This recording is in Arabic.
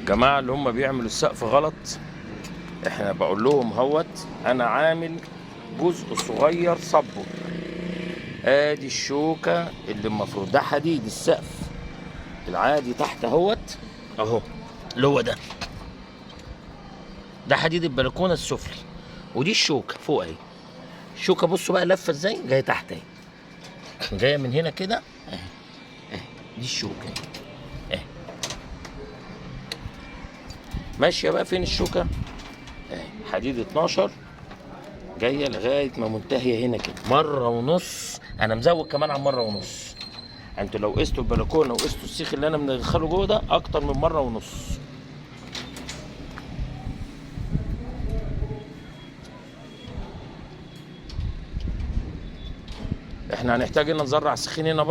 جماعة اللي هم بيعملوا السقف غلط، احنا بقول لهم هوت انا عامل جزء صغير صبه. ادي الشوكة اللي المفروض ده حديد السقف العادي تحت اهوت اهو، اللي هو ده حديد البلكونة السفلي، ودي الشوكة فوق اهي. الشوكة بصوا بقى لفة ازاي، جاية تحت اهي، جاية من هنا كده اهي اهي، دي الشوكة اهي ماشية بقى. فين الشوكة اهي؟ حديد 12 جايه لغايه ما منتهيه هنا كده، مره ونص. انا مزود كمان عن مره ونص. انتوا لو قستوا البلكونه وقستوا السيخ اللي انا مدخله جوه ده اكتر من مره ونص. احنا هنحتاج ان نزرع سيخين هنا برضه.